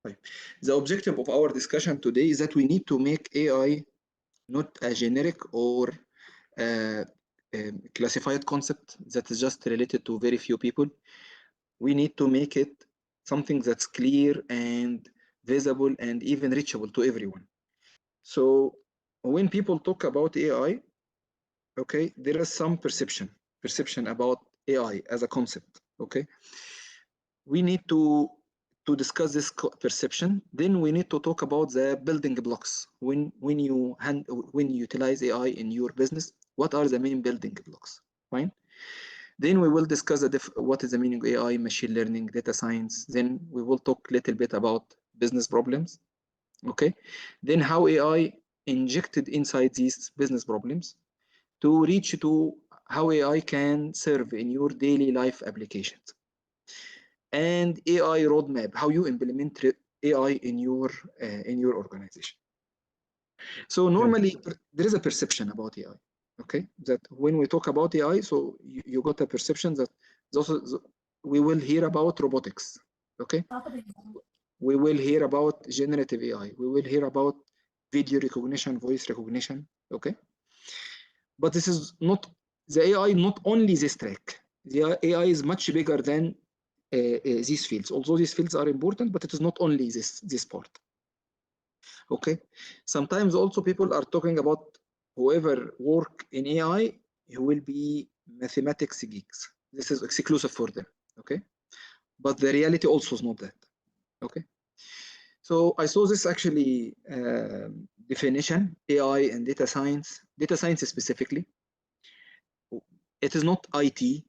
Right. The objective of our discussion today is that we need to make AI not a generic or uh, classified concept that is just related to very few people. We need to make it something that's clear and visible and even reachable to everyone. So when people talk about AI, okay, there is some perception about AI as a concept. Okay, we need to discuss this perception. Then we need to talk about the building blocks. When you utilize AI in your business, what are the main building blocks? Fine. Then we will discuss what is the meaning of AI, machine learning, data science. Then we will talk a little bit about business problems. Okay. Then how AI injected inside these business problems to reach to how AI can serve in your daily life applications, and AI roadmap, how you implement AI in your organization. So Okay. normally there is a perception about AI. Okay, that when we talk about AI, so you got a perception that we will hear about robotics. Okay, we will hear about generative AI. We will hear about video recognition, voice recognition. Okay, but this is not the AI. Not only this track. The AI is much bigger than these fields. Although these fields are important, but it is not only this part. Okay. Sometimes also people are talking about whoever work in AI, who will be mathematics geeks. This is exclusive for them. Okay. But the reality also is not that. Okay. So I saw this actually definition, AI and data science specifically. It is not IT,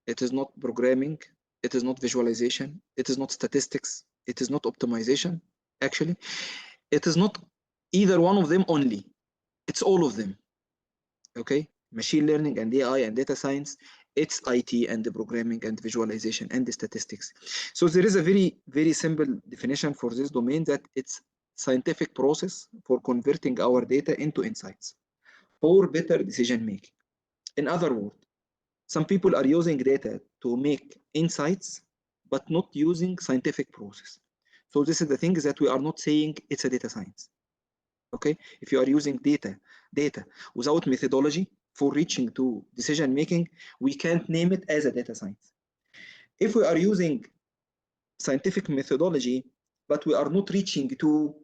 it is not programming, it is not visualization, it is not statistics, it is not optimization. Actually, it is not either one of them only. It's all of them. Okay, machine learning and AI and data science. It's IT and the programming and visualization and the statistics. So there is a very simple definition for this domain, that it's scientific process for converting our data into insights for better decision making. In other words, some people are using data to make insights, but not using scientific process. So this is the thing, is that we are not saying it's a data science. Okay, if you are using data without methodology for reaching to decision making, we can't name it as a data science. If we are using scientific methodology, but we are not reaching to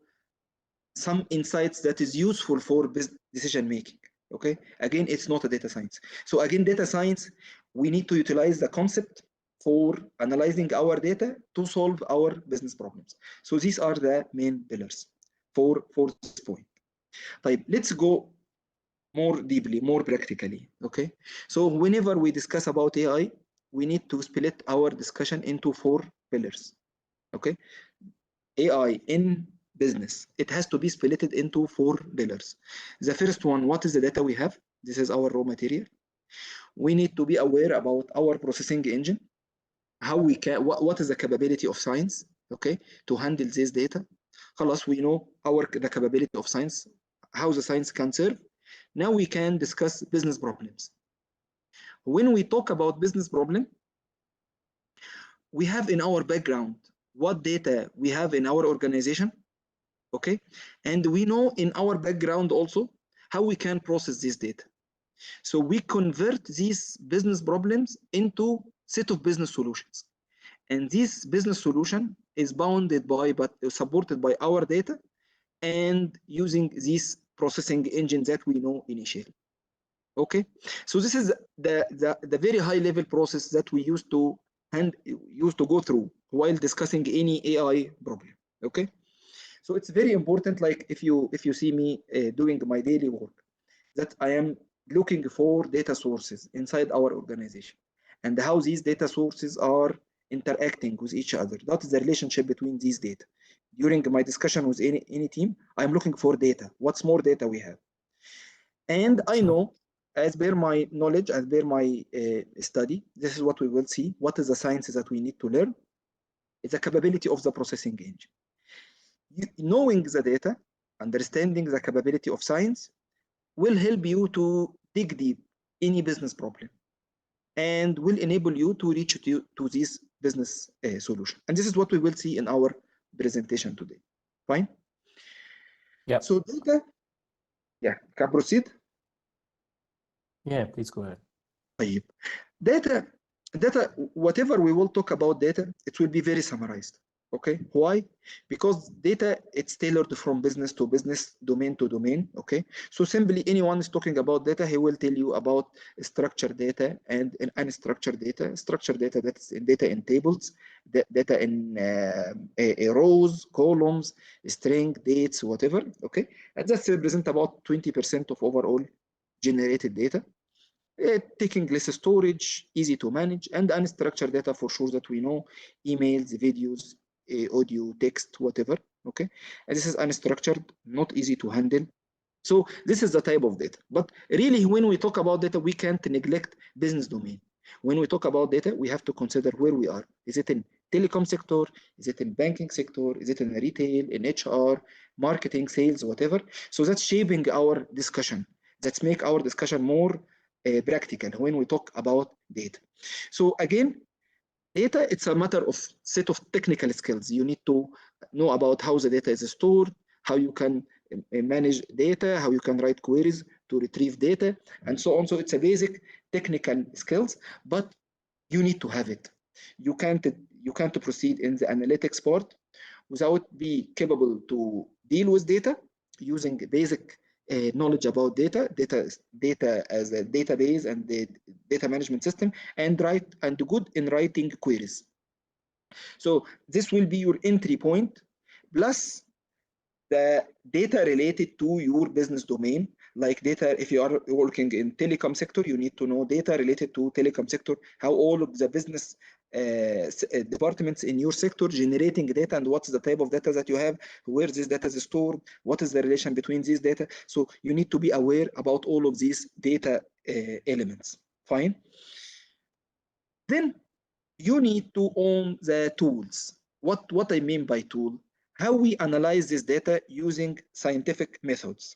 some insights that is useful for decision making, okay, again, it's not a data science. So again, data science, we need to utilize the concept for analyzing our data to solve our business problems. So these are the main pillars for this point. طيب, let's go more deeply, more practically. Okay, so whenever we discuss about AI, we need to split our discussion into 4 pillars. Okay, AI in business, it has to be split into 4 pillars. The first one, what is the data we have? This is our raw material. We need to be aware about our processing engine, how we can, what is the capability of science, okay, to handle this data. خلاص, we know the capability of science, how the science can serve. Now we can discuss business problems. When we talk about business problem, we have in our background what data we have in our organization, okay, and we know in our background also how we can process this data. So we convert these business problems into set of business solutions, and this business solution is bounded by but supported by our data and using these processing engines that we know initially. Okay, so this is the very high level process that we used to go through while discussing any AI problem. Okay, so it's very important, like if you see me doing my daily work, that I am looking for data sources inside our organization and how these data sources are interacting with each other. That is the relationship between these data. During my discussion with any team, I'm looking for data. What's more data we have? And I know, as per my knowledge, as per my study, this is what we will see. What is the sciences that we need to learn? It's the capability of the processing engine. Knowing the data, understanding the capability of science will help you to dig deep any business problem and will enable you to reach to this business solution. And this is what we will see in our presentation today. Fine? Yeah. So data, yeah, can I proceed? Yeah, please go ahead. طيب. Data, whatever we will talk about data, it will be very summarized. Okay, why? Because data, it's tailored from business to business, domain to domain. Okay, so simply anyone is talking about data, he will tell you about structured data and unstructured data. Structured data, that's data in tables, data in rows, columns, string, dates, whatever. Okay, and that's represent about 20% of overall generated data. Taking less storage, easy to manage, and unstructured data for sure that we know, emails, videos, audio, text, whatever. Okay, and this is unstructured, not easy to handle. So this is the type of data. But really, when we talk about data, we can't neglect business domain. When we talk about data, we have to consider where we are. Is it in telecom sector? Is it in banking sector? Is it in retail, in HR, marketing, sales, whatever? So that's shaping our discussion. That's make our discussion more practical when we talk about data. So again, data, it's a matter of set of technical skills. You need to know about how the data is stored, how you can manage data, how you can write queries to retrieve data, and so on. So it's a basic technical skills, but you need to have it. You can't proceed in the analytics part without be capable to deal with data using basic knowledge about data as a database and the data management system, and good in writing queries. So this will be your entry point, plus the data related to your business domain. Like data, if you are working in telecom sector, you need to know data related to telecom sector, how all of the business departments in your sector generating data, and what's the type of data that you have, where this data is stored, what is the relation between these data. So you need to be aware about all of these data elements. Fine. Then you need to own the tools. What I mean by tool, how we analyze this data using scientific methods.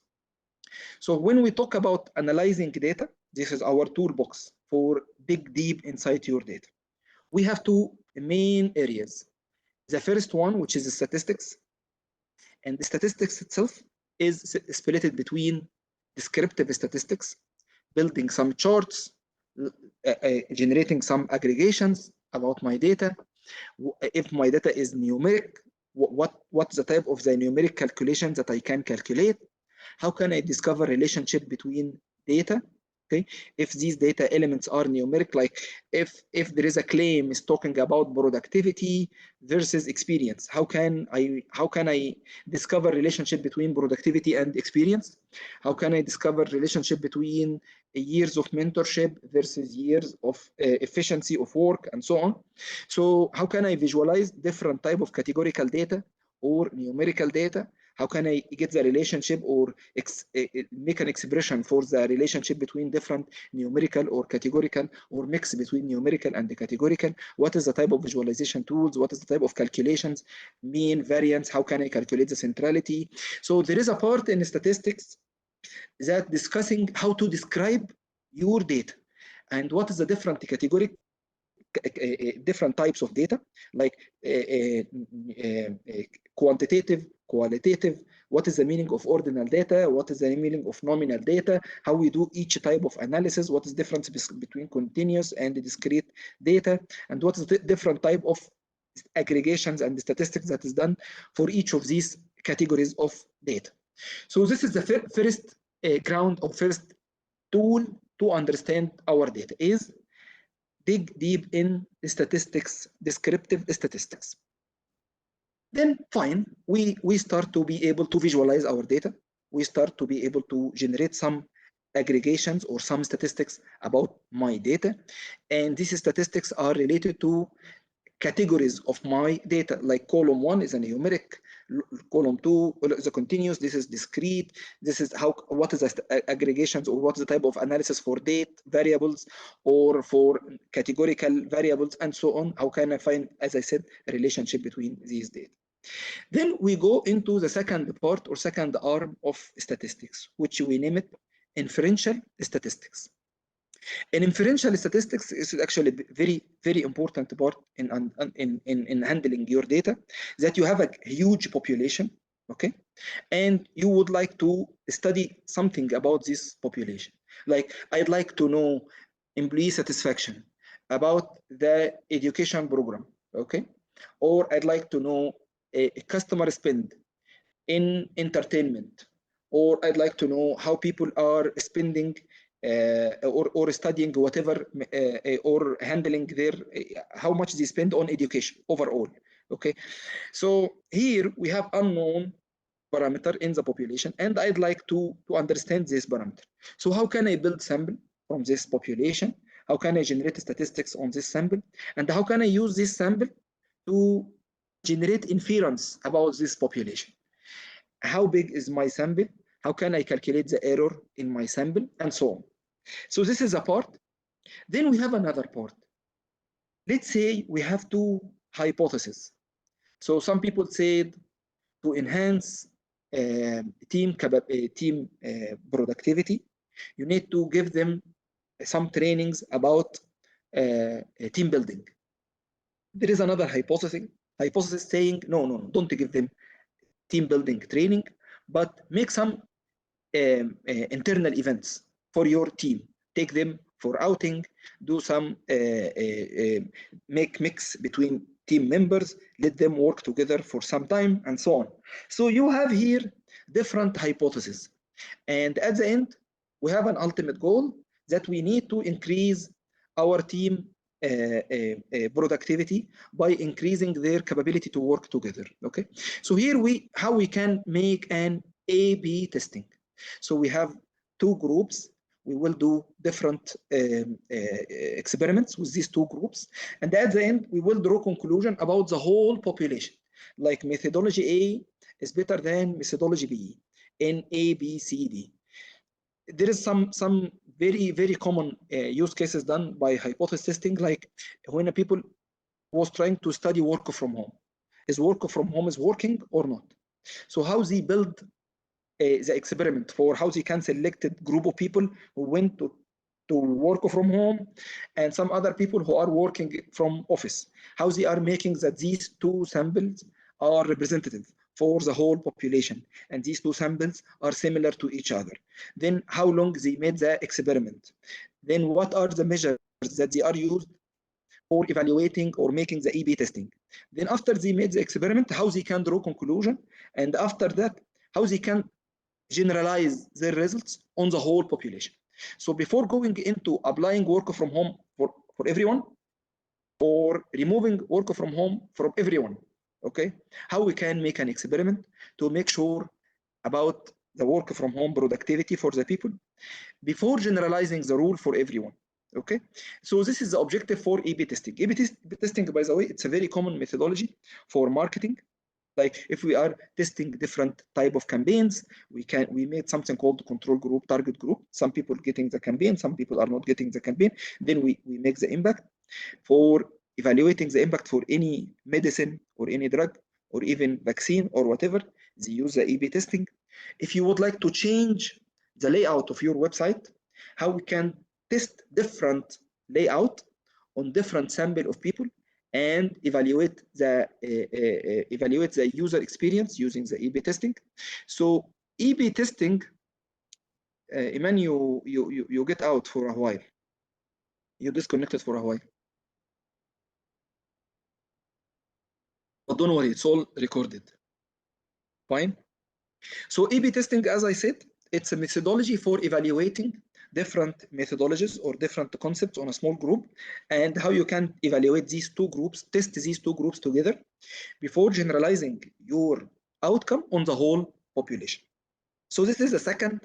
So when we talk about analyzing data, this is our toolbox for dig deep inside your data. We have two main areas. The first one, which is the statistics, and the statistics itself is split between descriptive statistics, building some charts, generating some aggregations about my data. If my data is numeric, what's the type of the numeric calculation that I can calculate? How can I discover relationship between data? Okay, if these data elements are numeric, like if there is a claim is talking about productivity versus experience, how can I discover relationship between productivity and experience? How can I discover relationship between years of mentorship versus years of efficiency of work, and so on? So how can I visualize different type of categorical data or numerical data? How can I get the relationship or make an expression for the relationship between different numerical or categorical, or mix between numerical and the categorical? What is the type of visualization tools? What is the type of calculations? Mean, variance, how can I calculate the centrality? So there is a part in statistics that discussing how to describe your data and what is the different category, different types of data, like quantitative, qualitative, what is the meaning of ordinal data, what is the meaning of nominal data, how we do each type of analysis, what is the difference between continuous and discrete data, and what is the different type of aggregations and statistics that is done for each of these categories of data. So this is the first ground or first tool to understand our data, is dig deep in statistics, descriptive statistics. Then fine, we start to be able to visualize our data. We start to be able to generate some aggregations or some statistics about my data. And these statistics are related to categories of my data, like column 1 is a numeric, column 2 is a continuous, this is discrete, this is what is the aggregations or what is the type of analysis for date variables or for categorical variables, and so on. How can I find, as I said, a relationship between these data? Then we go into the second part or second arm of statistics, which we name it inferential statistics. In inferential statistics, is actually very, very important part in handling your data, that you have a huge population, okay, and you would like to study something about this population. Like, I'd like to know employee satisfaction about the education program, okay, or I'd like to know a customer spend in entertainment, or I'd like to know how people are spending or studying whatever, or handling their how much they spend on education overall. Okay, so here we have unknown parameter in the population, and I'd like to understand this parameter. So how can I build sample from this population? How can I generate statistics on this sample? And how can I use this sample to generate inference about this population? How big is my sample? How can I calculate the error in my sample? And so on. So this is a part. Then we have another part. Let's say we have two hypotheses. So some people said to enhance team productivity, you need to give them some trainings about team building. There is another hypothesis saying, no, don't give them team building training, but make some internal events for your team. Take them for outing, do some make mix between team members, let them work together for some time, and so on. So you have here different hypotheses. And at the end, we have an ultimate goal that we need to increase our team productivity by increasing their capability to work together. Okay, so here how we can make an A/B testing. So we have two groups. We will do different experiments with these two groups, and at the end we will draw conclusion about the whole population. Like methodology A is better than methodology B in A, B, C, D. There is some very common use cases done by hypothesis testing, like when a people was trying to study work from home. Is work from home is working or not? So how they build the experiment for how they can select a group of people who went to work from home and some other people who are working from office. How they are making that these two samples are representative for the whole population, and these two samples are similar to each other. Then how long they made the experiment. Then what are the measures that they are used for evaluating or making the A/B testing. Then after they made the experiment, how they can draw conclusion, and after that, how they can generalize their results on the whole population. So before going into applying work from home for everyone, or removing work from home from everyone, okay, how we can make an experiment to make sure about the work from home productivity for the people before generalizing the rule for everyone. Okay, so this is the objective for A/B testing. A/B testing, by the way, it's a very common methodology for marketing. Like if we are testing different type of campaigns, we made something called control group, target group. Some people getting the campaign, some people are not getting the campaign. Then we make the impact. For evaluating the impact for any medicine or any drug or even vaccine or whatever, they use the A/B testing. If you would like to change the layout of your website, how we can test different layout on different sample of people and evaluate the user experience using the A/B testing. So A/B testing, Iman, you get out for a while. You disconnected for a while. But don't worry, it's all recorded. Fine. So A/B testing, as I said, it's a methodology for evaluating different methodologies or different concepts on a small group, and how you can evaluate these two groups, test these two groups together before generalizing your outcome on the whole population. So this is the second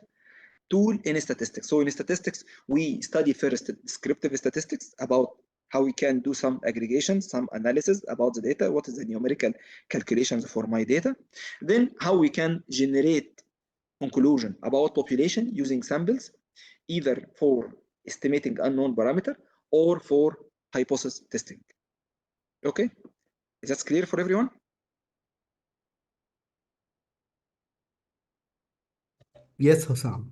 tool in statistics. So in statistics, we study first descriptive statistics about how we can do some aggregation, some analysis about the data, what is the numerical calculations for my data, then how we can generate conclusion about population using samples, either for estimating unknown parameter or for hypothesis testing. Okay, is that clear for everyone? Yes, Hussam.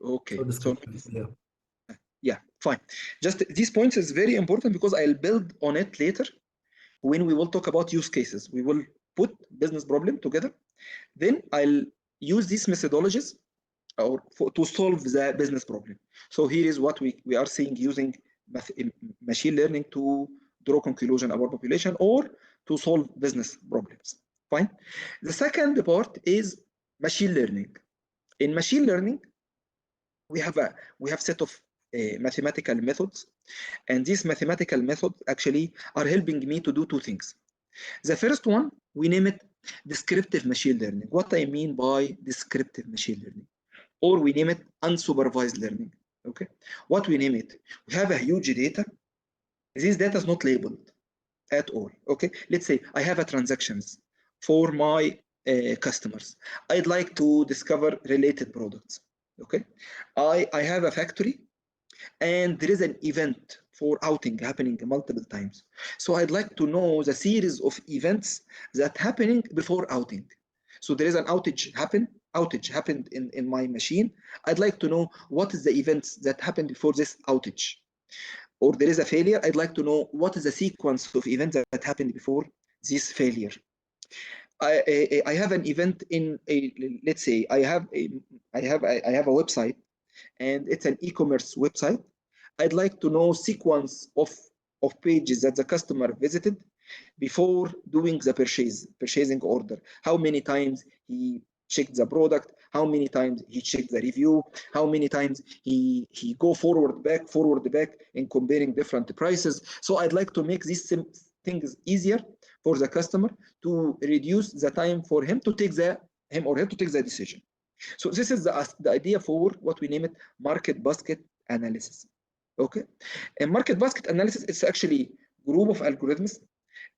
Okay, so Yeah, fine. Just these points is very important because I'll build on it later when we will talk about use cases. We will put business problem together. Then I'll use these methodologies to solve the business problem. So here is what we are seeing using machine learning to draw conclusion about population or to solve business problems. Fine. The second part is machine learning. In machine learning, we have set of mathematical methods, and these mathematical methods actually are helping me to do two things. The first one, we name it descriptive machine learning. What I mean by descriptive machine learning, or we name it unsupervised learning. Okay, what we name it, we have a huge data. This data is not labeled at all. Okay, let's say I have a transactions for my customers. I'd like to discover related products. Okay, I have a factory and there is an event for outing happening multiple times. So I'd like to know the series of events that happening before outing. So there is an outage happened in my machine. I'd like to know what is the events that happened before this outage. Or there is a failure. I'd like to know what is the sequence of events that happened before this failure. I have an event in a, let's say I have a website and it's an e-commerce website. I'd like to know sequence of pages that the customer visited before doing the purchasing order. How many times he checked the product, how many times he checked the review, how many times he go forward back in comparing different prices. So I'd like to make these things easier for the customer to reduce the time for him or her to take the decision. So this is the idea for what we name it market basket analysis. Okay, and market basket analysis is actually a group of algorithms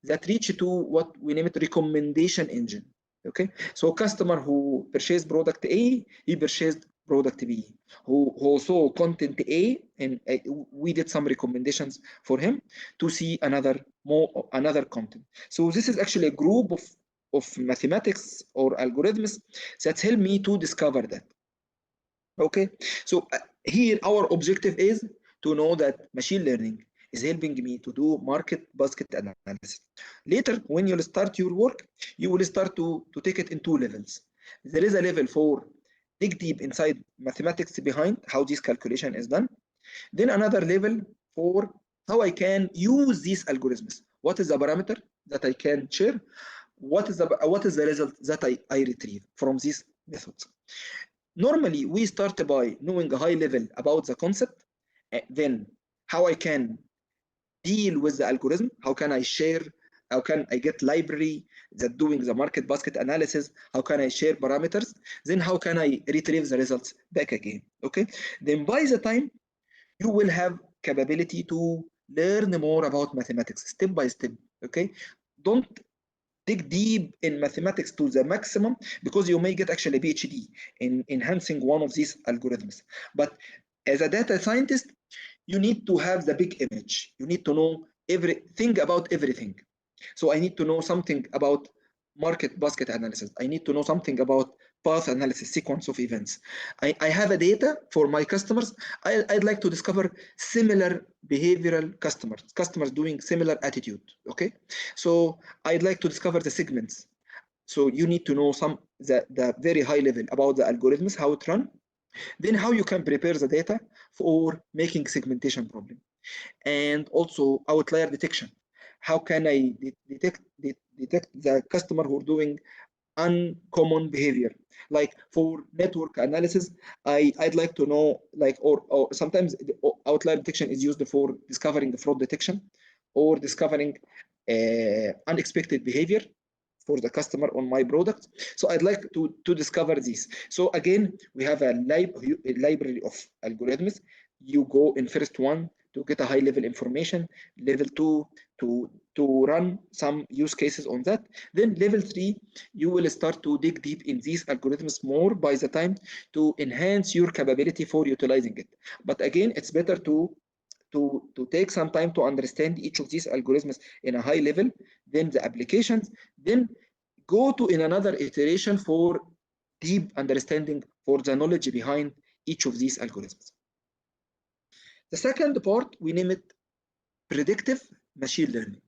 that reach to what we name it recommendation engine. Okay, so customer who purchased product A, he purchased product B, who saw content A, and we did some recommendations for him to see another content. So this is actually a group of mathematics or algorithms that help me to discover that. Okay, so here our objective is to know that machine learning is helping me to do market basket analysis. Later, when you'll start your work, you will start to take it in two levels. There is a level for dig deep inside mathematics behind how this calculation is done. Then another level for how I can use these algorithms. What is the parameter that I can share? What is the result that I retrieve from these methods? Normally, we start by knowing a high level about the concept, then how I can deal with the algorithm, how can I share, how can I get library that doing the market basket analysis, how can I share parameters, then how can I retrieve the results back again, okay? Then by the time you will have capability to learn more about mathematics step by step, okay? Don't dig deep in mathematics to the maximum because you may get actually a PhD in enhancing one of these algorithms. But as a data scientist, you need to have the big image. You need to know everything about everything. So I need to know something about market basket analysis. I need to know something about path analysis, sequence of events. I have a data for my customers. I'd like to discover similar behavioral customers doing similar attitude, okay? So I'd like to discover the segments. So you need to know the very high level about the algorithms, how it run, then how you can prepare the data for making segmentation problem. And also outlier detection. How can I detect the customer who are doing uncommon behavior? Like for network analysis, I'd like to know, like, or sometimes outlier detection is used for discovering fraud detection or discovering unexpected behavior for the customer on my product. So I'd like to discover this. So again, we have a library of algorithms. You go in first one to get a high level information, level 2 to run some use cases on that. Then level 3, you will start to dig deep in these algorithms more by the time to enhance your capability for utilizing it. But again, it's better to take some time to understand each of these algorithms in a high level, then the applications, then go to in another iteration for deep understanding for the knowledge behind each of these algorithms. The second part we name it predictive machine learning.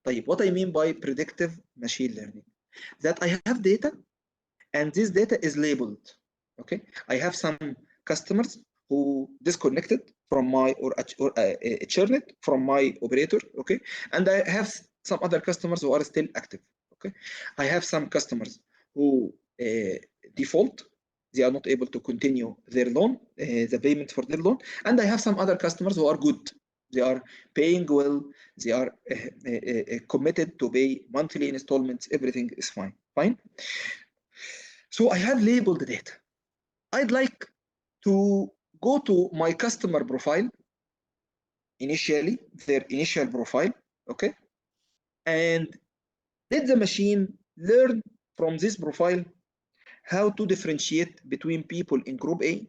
طيب, what I mean by predictive machine learning, that I have data and this data is labeled. Okay, I have some customers who disconnected from my or churned from my operator. Okay, and I have some other customers who are still active. Okay, I have some customers who default, they are not able to continue their loan, the payment for their loan, and I have some other customers who are good, they are paying well, they are committed to pay monthly installments, everything is fine. So I have labeled data. I'd like to go to my customer profile, initially their initial profile, okay, and let the machine learn from this profile how to differentiate between people in group A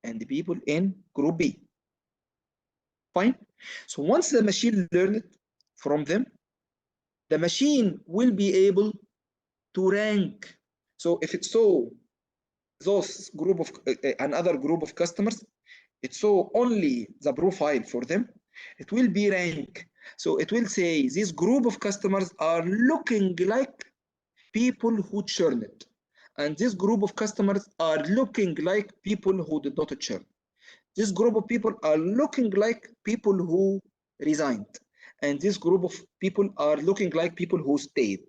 and people in group B. Fine. So once the machine learned from them, the machine will be able to rank. So if it saw those group of another group of customers, it saw only the profile for them, it will be rank. So it will say this group of customers are looking like people who churned, and this group of customers are looking like people who did not churn. This group of people are looking like people who resigned, and this group of people are looking like people who stayed,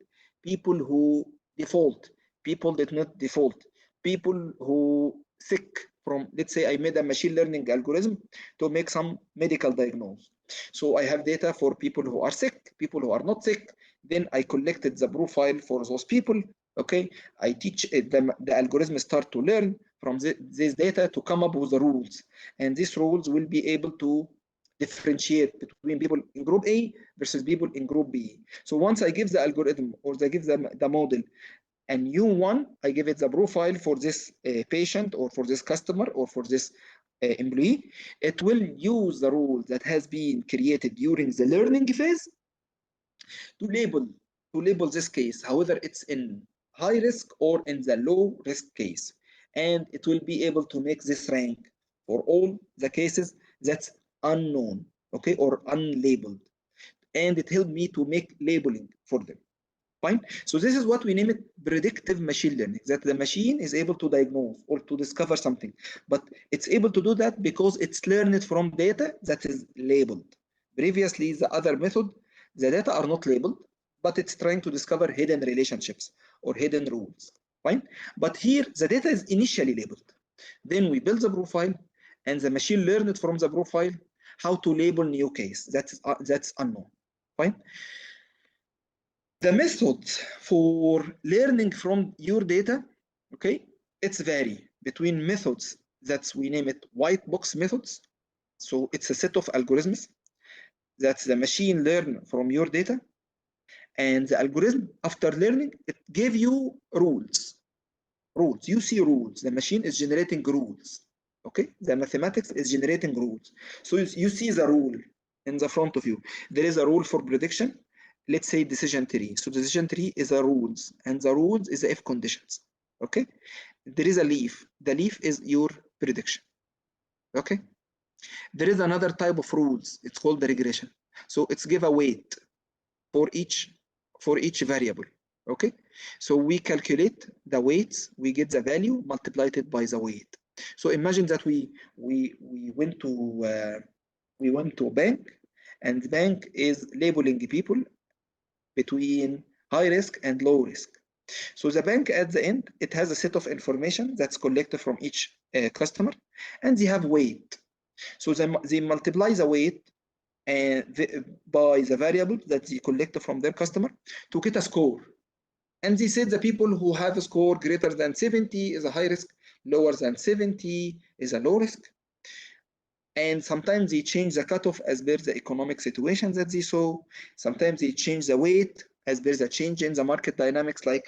people who default, people did not default, people who sick from, let's say I made a machine learning algorithm to make some medical diagnosis. So I have data for people who are sick, people who are not sick. Then I collected the profile for those people. Okay, I teach it, the algorithm start to learn from this data to come up with the rules, and these rules will be able to differentiate between people in group A versus people in group B. So once I give the algorithm or I give the model a new one, I give it the profile for this patient or for this customer or for this employee, it will use the rule that has been created during the learning phase to label this case, however it's in high risk or in the low risk case, and it will be able to make this rank for all the cases that's unknown, okay, or unlabeled, and it helped me to make labeling for them. Fine. So this is what we name it predictive machine learning, that the machine is able to diagnose or to discover something, but it's able to do that because it's learned from data that is labeled. Previously, the other method, the data are not labeled, but it's trying to discover hidden relationships or hidden rules. Fine. But here, the data is initially labeled. Then we build the profile, and the machine learned from the profile how to label new case. That's unknown. Fine. The methods for learning from your data, okay, it's vary between methods that we name it white box methods. So it's a set of algorithms that the machine learn from your data, and the algorithm after learning it gave you rules. You see rules, the machine is generating rules. Okay, the mathematics is generating rules. So you see the rule in the front of you. There is a rule for prediction. Let's say decision tree. So decision tree is a rules, and the rules is the if conditions. Okay, there is a leaf. The leaf is your prediction. Okay, there is another type of rules. It's called the regression. So it's give a weight for each variable. Okay, so we calculate the weights, we get the value, multiplied it by the weight. So imagine that we went to a bank, and the bank is labeling people between high risk and low risk. So the bank at the end, it has a set of information that's collected from each customer, and they have weight. So they multiply the weight by the variable that they collected from their customer to get a score. And they said the people who have a score greater than 70 is a high risk, lower than 70 is a low risk. And sometimes they change the cutoff as per the economic situation that they saw. Sometimes they change the weight as per the change in the market dynamics, like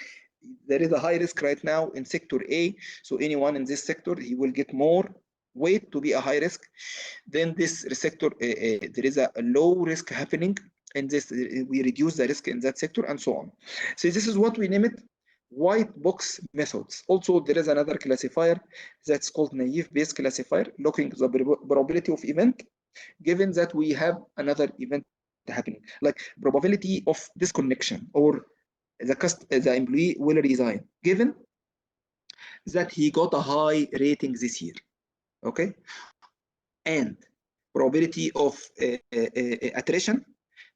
there is a high risk right now in sector A, so anyone in this sector, he will get more weight to be a high risk. Then this sector, there is a low risk happening, and this we reduce the risk in that sector, and so on. So this is what we name it white box methods. Also, there is another classifier that's called naive Bayes classifier, looking the probability of event given that we have another event happening, like probability of disconnection, or the employee will resign, given that he got a high rating this year, okay? And probability of attrition,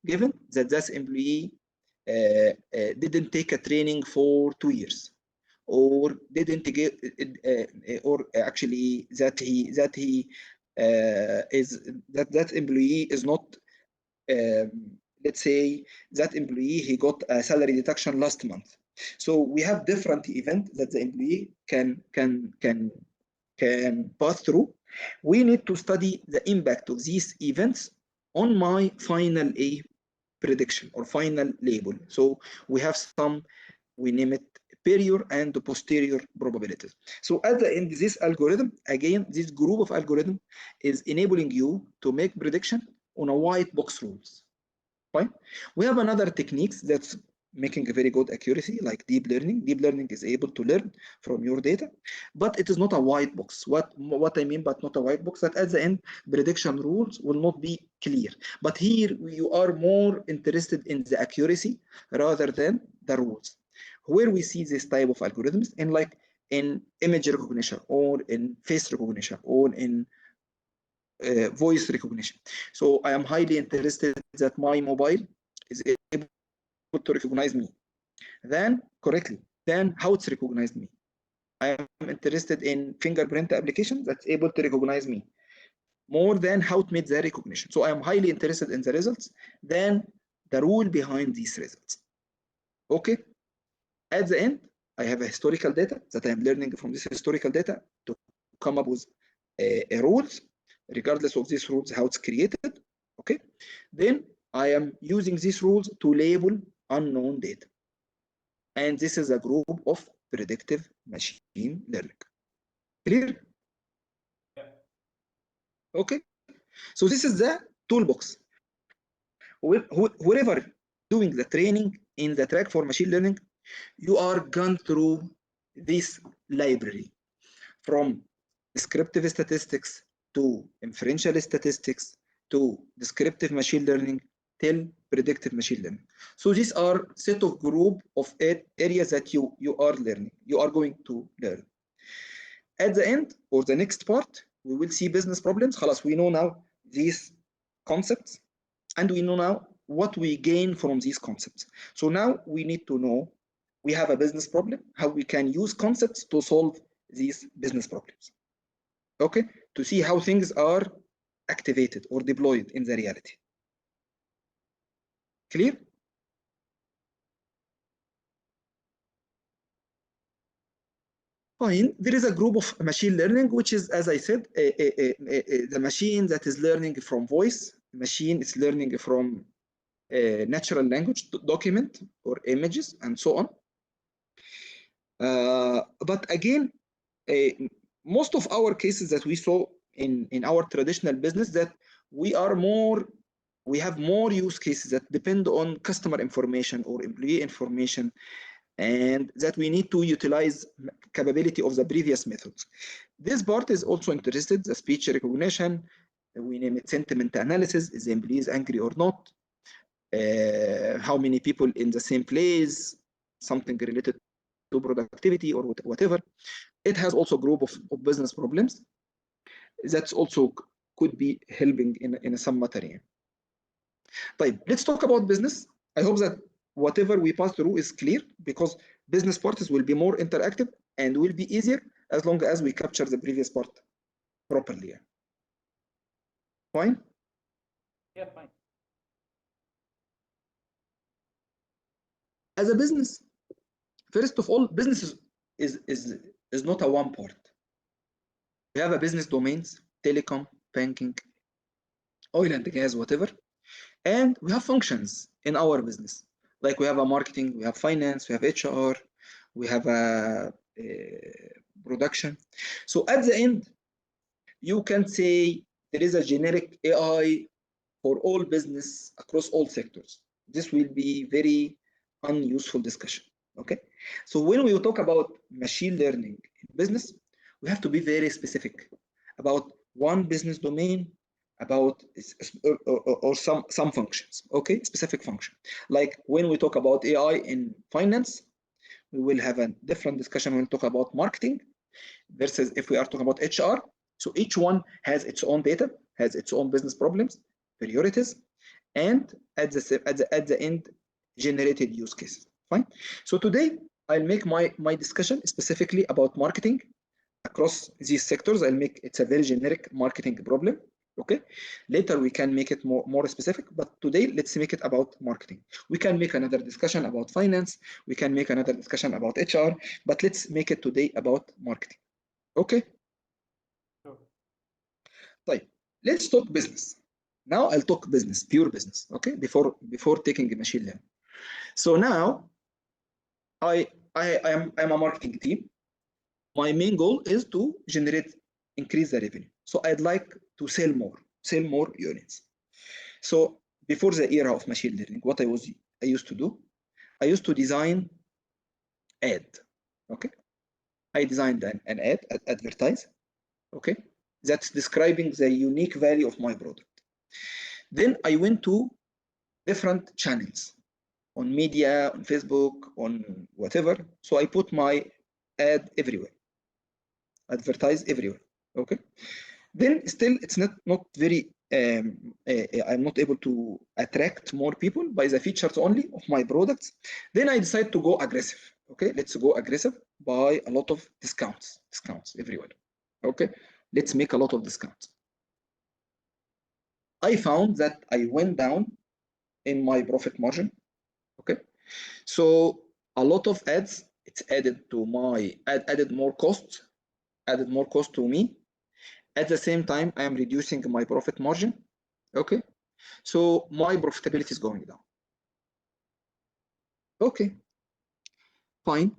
given that this employee didn't take a training for 2 years, or didn't get, or actually that employee is not, let's say that employee, he got a salary deduction last month. So we have different events that the employee can pass through. We need to study the impact of these events on my final prediction or final label. So we have some, we name it superior and posterior probabilities. So at the end, this algorithm, again, this group of algorithm is enabling you to make prediction on a white box rules. Fine. We have another techniques that's making a very good accuracy, like deep learning. Deep learning is able to learn from your data, but it is not a white box. What I mean by not a white box, that at the end, prediction rules will not be clear. But here you are more interested in the accuracy rather than the rules. Where we see this type of algorithms in, like in image recognition, or in face recognition, or in voice recognition. So I am highly interested that my mobile is able to recognize me, then correctly, then how it's recognized me. I am interested in fingerprint application that's able to recognize me more than how it made the recognition. So I am highly interested in the results than the rule behind these results. Okay. At the end, I have a historical data that I am learning from this historical data to come up with a rules, regardless of these rules, how it's created. Okay. Then I am using these rules to label unknown data. And this is a group of predictive machine learning. Clear? Yeah. Okay. So this is the toolbox. Whoever doing the training in the track for machine learning, you are gone through this library, from descriptive statistics to inferential statistics to descriptive machine learning till predictive machine learning. So these are set of group of areas that you are learning, you are going to learn. At the end, or the next part, we will see business problems. خلاص, we know now these concepts, and we know now what we gain from these concepts. So now we need to know, we have a business problem, how we can use concepts to solve these business problems. Okay, to see how things are activated or deployed in the reality. Clear? Fine. There is a group of machine learning, which is, as I said, the machine that is learning from voice. The machine is learning from natural language document or images and so on. But again, most of our cases that we saw in our traditional business, that we have more use cases that depend on customer information or employee information, and that we need to utilize capability of the previous methods. This part is also interested, the speech recognition, we name it sentiment analysis, is the employees angry or not, how many people in the same place, something related to productivity or whatever. It has also a group of business problems that's also could be helping in some material. طيب, let's talk about business. I hope that whatever we pass through is clear, because business parts will be more interactive and will be easier as long as we capture the previous part properly. Fine? Yeah, fine. As a business, first of all, business is not a one part. We have a business domains, telecom, banking, oil and gas, whatever. And we have functions in our business. Like we have a marketing, we have finance, we have HR, we have a production. So at the end, you can say there is a generic AI for all business across all sectors. This will be very unuseful discussion. Okay. So when we talk about machine learning in business, we have to be very specific about one business domain about or some functions, okay, specific function. Like when we talk about AI in finance, we will have a different discussion when we talk about marketing versus if we are talking about HR. So each one has its own data, has its own business problems, priorities, and at the end, generated use cases. Fine. So today I'll make my discussion specifically about marketing across these sectors. It's a very generic marketing problem. Okay. Later we can make it more specific, but today let's make it about marketing. We can make another discussion about finance. We can make another discussion about HR, but let's make it today about marketing. Okay. Sure. طيب, let's talk business. Now I'll talk business, pure business. Okay. Before taking the machine learning. So now I'm a marketing team. My main goal is to increase the revenue. So I'd like to sell more units. So before the era of machine learning, what I used to do, I used to design ad. Okay. I designed an ad, advertise. Okay. That's describing the unique value of my product. Then I went to different channels on media, on Facebook, on whatever. So I put my ad everywhere. Advertise everywhere. Okay. Then still it's not very I'm not able to attract more people by the features only of my products. Then I decide to go aggressive. Okay, let's go aggressive, buy a lot of discounts everywhere. Okay, let's make a lot of discounts. I found that I went down in my profit margin. Okay, so a lot of ads, it's added to my added more cost to me. At the same time, I am reducing my profit margin. Okay, so my profitability is going down. Okay, fine.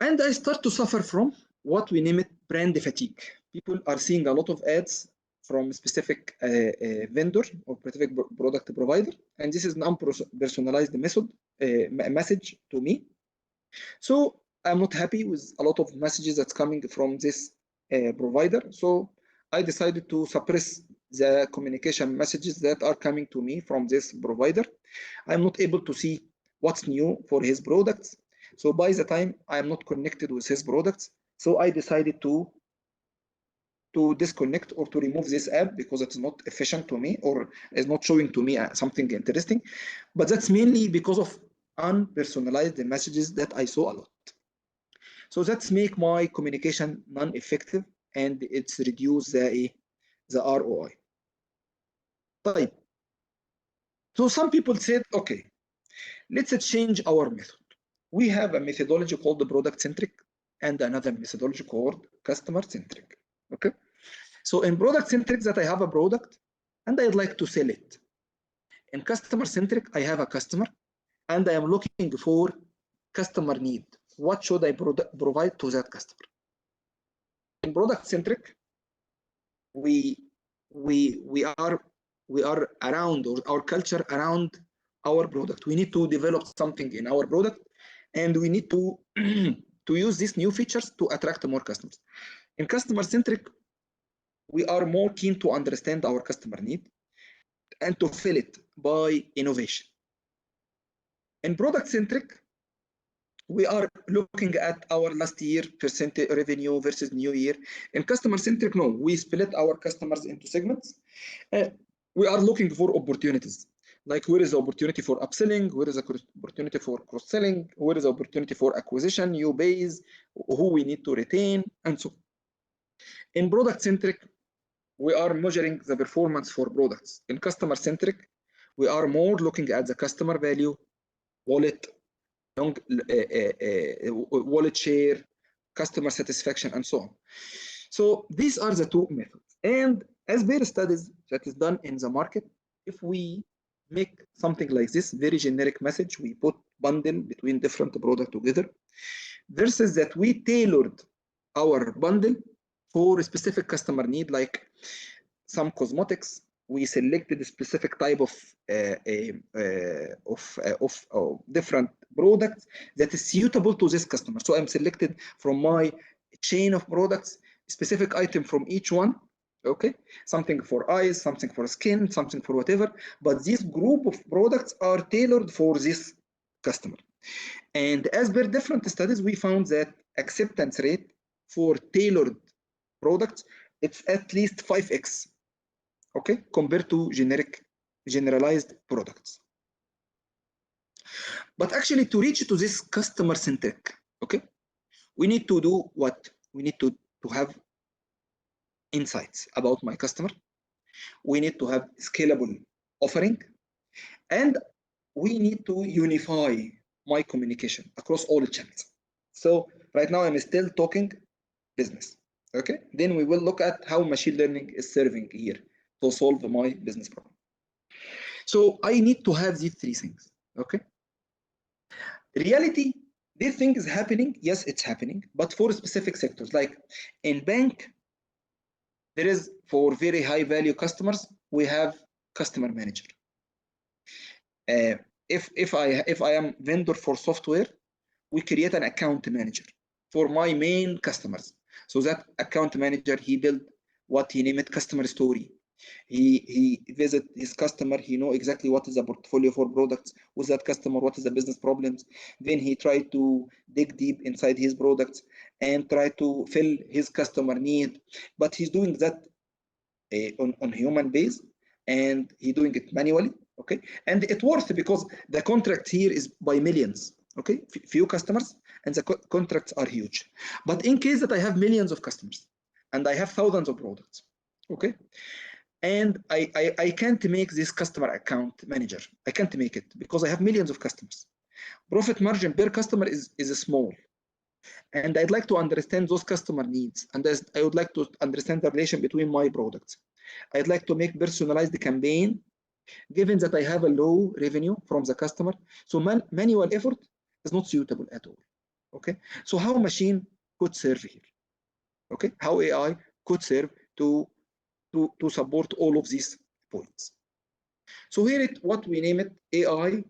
And I start to suffer from what we name it brand fatigue. People are seeing a lot of ads from specific vendor or specific product provider, and this is an unpersonalized message to me. So I'm not happy with a lot of messages that's coming from this provider. So I decided to suppress the communication messages that are coming to me from this provider. I'm not able to see what's new for his products. So by the time I am not connected with his products, so I decided to disconnect or to remove this app because it's not efficient to me or is not showing to me something interesting. But that's mainly because of unpersonalized messages that I saw a lot. So that's make my communication non-effective and it's reduce the ROI. طيب. So some people said, okay, let's change our method. We have a methodology called the product centric and another methodology called customer centric. Okay. So in product centric, that I have a product and I'd like to sell it. In customer centric, I have a customer and I am looking for customer need. What should I provide to that customer? In product centric, we are around, or our culture around our product. We need to develop something in our product, and we need to use these new features to attract more customers. In customer centric, we are more keen to understand our customer need and to fill it by innovation. In product centric, we are looking at our last year percentage revenue versus new year. In customer centric, no, we split our customers into segments. We are looking for opportunities, like where is the opportunity for upselling, where is the opportunity for cross-selling, where is the opportunity for acquisition, new base, who we need to retain, and so on. In product centric, we are measuring the performance for products. In customer centric, we are more looking at the customer value, wallet share, customer satisfaction, and so on. So these are the two methods. And as per studies that is done in the market, if we make something like this, very generic message, we put bundle between different products together, versus that we tailored our bundle for a specific customer need, like some cosmetics, we selected a specific type of different products that is suitable to this customer. So I'm selected from my chain of products, specific item from each one Okay, something for eyes, something for skin, something for whatever, but this group of products are tailored for this customer. And as per different studies, we found that acceptance rate for tailored products, it's at least 5x, okay, compared to generalized products. But actually, to reach to this customer centric, okay, we need to do what? We need to have insights about my customer. We need to have scalable offering, and we need to unify my communication across all channels. So right now I'm still talking business. Okay, then we will look at how machine learning is serving here to solve my business problem. So I need to have these three things. Okay, reality, this thing is happening. Yes, it's happening, but for specific sectors. Like in bank, there is, for very high value customers, we have customer manager. If I am vendor for software, we create an account manager for my main customers. So that account manager, he built what he named customer story. He visit his customer, he know exactly what is the portfolio for products with that customer, what is the business problems. Then he try to dig deep inside his products and try to fill his customer need. But he's doing that on human base, and he doing it manually. Okay, and it works because the contract here is by millions. Okay, few customers, and the contracts are huge. But in case that I have millions of customers and I have thousands of products, okay, and I can't make this customer account manager. I can't make it because I have millions of customers. Profit margin per customer is small, and I'd like to understand those customer needs, and I would like to understand the relation between my products. I'd like to make personalized campaign, given that I have a low revenue from the customer. So manual effort is not suitable at all. Okay, so how machine could serve here? Okay, how AI could serve to support all of these points. So here it what we name it AI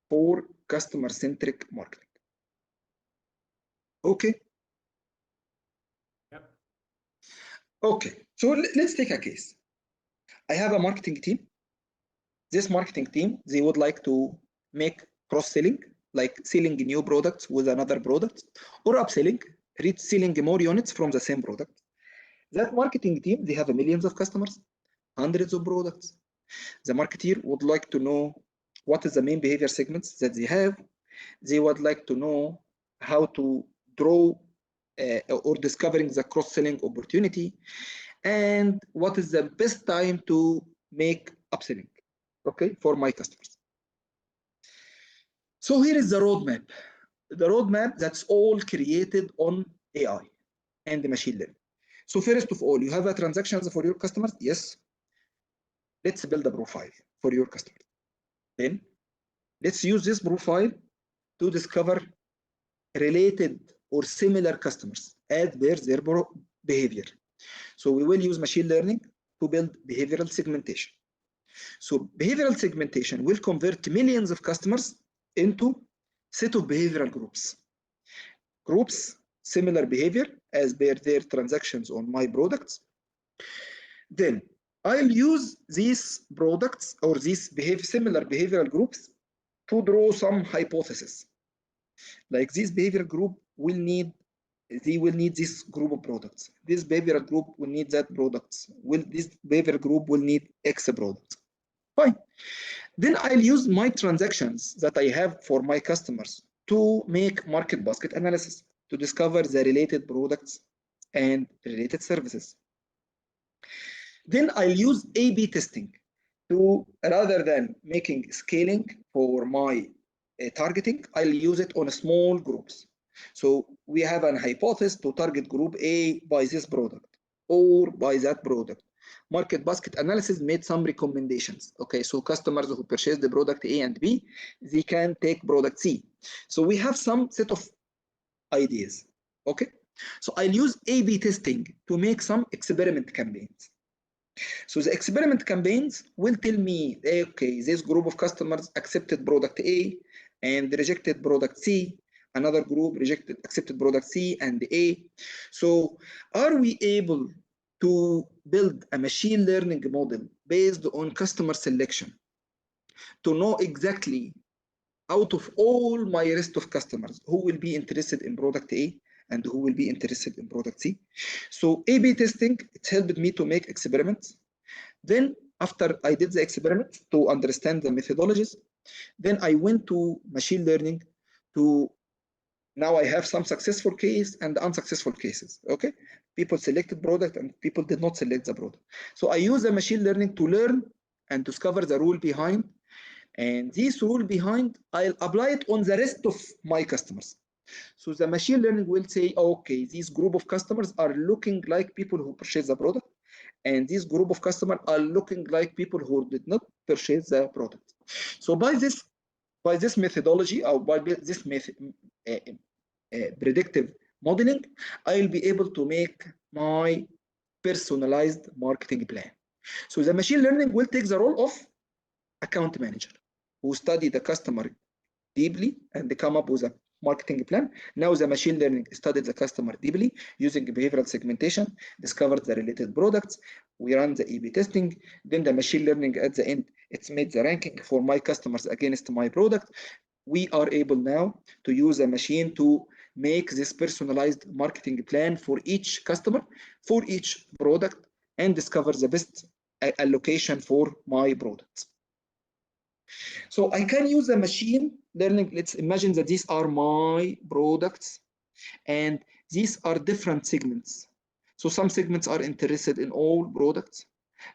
for customer centric marketing. Okay. Yep. Okay, so let's take a case. I have a marketing team. This marketing team, they would like to make cross-selling, like selling new products with another product, or upselling, selling more units from the same product. That marketing team, they have millions of customers, hundreds of products. The marketeer would like to know what is the main behavior segments that they have. They would like to know how to draw or discovering the cross-selling opportunity, and what is the best time to make upselling, okay, for my customers. So here is the roadmap. The roadmap that's all created on AI and the machine learning. So first of all, you have a transactions for your customers. Yes. Let's build a profile for your customers. Then let's use this profile to discover related or similar customers as per their behavior. So we will use machine learning to build behavioral segmentation. So behavioral segmentation will convert millions of customers into set of behavioral groups. Groups, similar behavior as per their transactions on my products. Then I'll use these products or these similar behavioral groups to draw some hypothesis. Like this behavioral group will need, they will need this group of products. This behavioral group will need that products. This behavioral group will need X products. Fine. Then I'll use my transactions that I have for my customers to make market basket analysis to discover the related products and related services. Then I'll use A/B testing to, rather than making scaling for my targeting, I'll use it on small groups. So we have an hypothesis to target group A by this product or by that product. Market basket analysis made some recommendations. Okay, so customers who purchase the product A and B, they can take product C. So we have some set of ideas. Okay, so I'll use A/B testing to make some experiment campaigns. So the experiment campaigns will tell me, okay, this group of customers accepted product A and rejected product C. Another group accepted product C and A. So are we able to build a machine learning model based on customer selection to know exactly out of all my rest of customers who will be interested in product A and who will be interested in product C. So A/B testing, it helped me to make experiments. Then after I did the experiment to understand the methodologies, then I went to machine learning to now I have some successful case and unsuccessful cases. Okay, people selected product and people did not select the product. So I use the machine learning to learn and discover the rule behind, and this rule behind I'll apply it on the rest of my customers. So the machine learning will say, okay, this group of customers are looking like people who purchase the product, and this group of customers are looking like people who did not purchase the product. So by this methodology or by this method, predictive modeling, I'll be able to make my personalized marketing plan. So the machine learning will take the role of account manager who study the customer deeply and come up with a marketing plan. Now the machine learning studied the customer deeply using behavioral segmentation, discovered the related products. We run the A/B testing. Then the machine learning at the end, it's made the ranking for my customers against my product. We are able now to use a machine to make this personalized marketing plan for each customer, for each product, and discover the best allocation for my products. So I can use a machine learning. Let's imagine that these are my products and these are different segments. So some segments are interested in all products.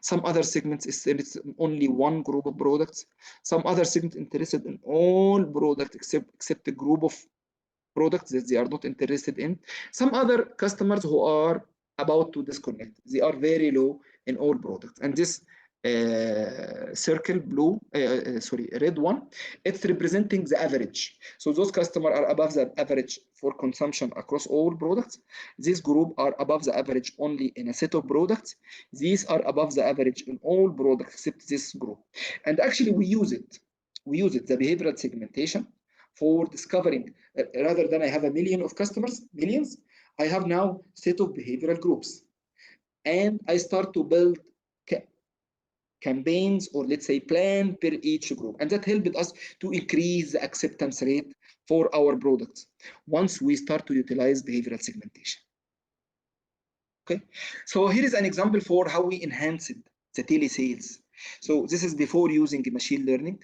Some other segments is in only one group of products. Some other segments interested in all products except a group of products that they are not interested in. Some other customers who are about to disconnect. They are very low in all products. And this circle blue, red one, it's representing the average. So those customers are above the average for consumption across all products. This group are above the average only in a set of products. These are above the average in all products except this group. And actually we use it, the behavioral segmentation for discovering, rather than I have a million of customers, millions, I have now set of behavioral groups. And I start to build campaigns, or let's say plan per each group. And that helped us to increase the acceptance rate for our products once we start to utilize behavioral segmentation. Okay, so here is an example for how we enhanced the telesales. So this is before using machine learning.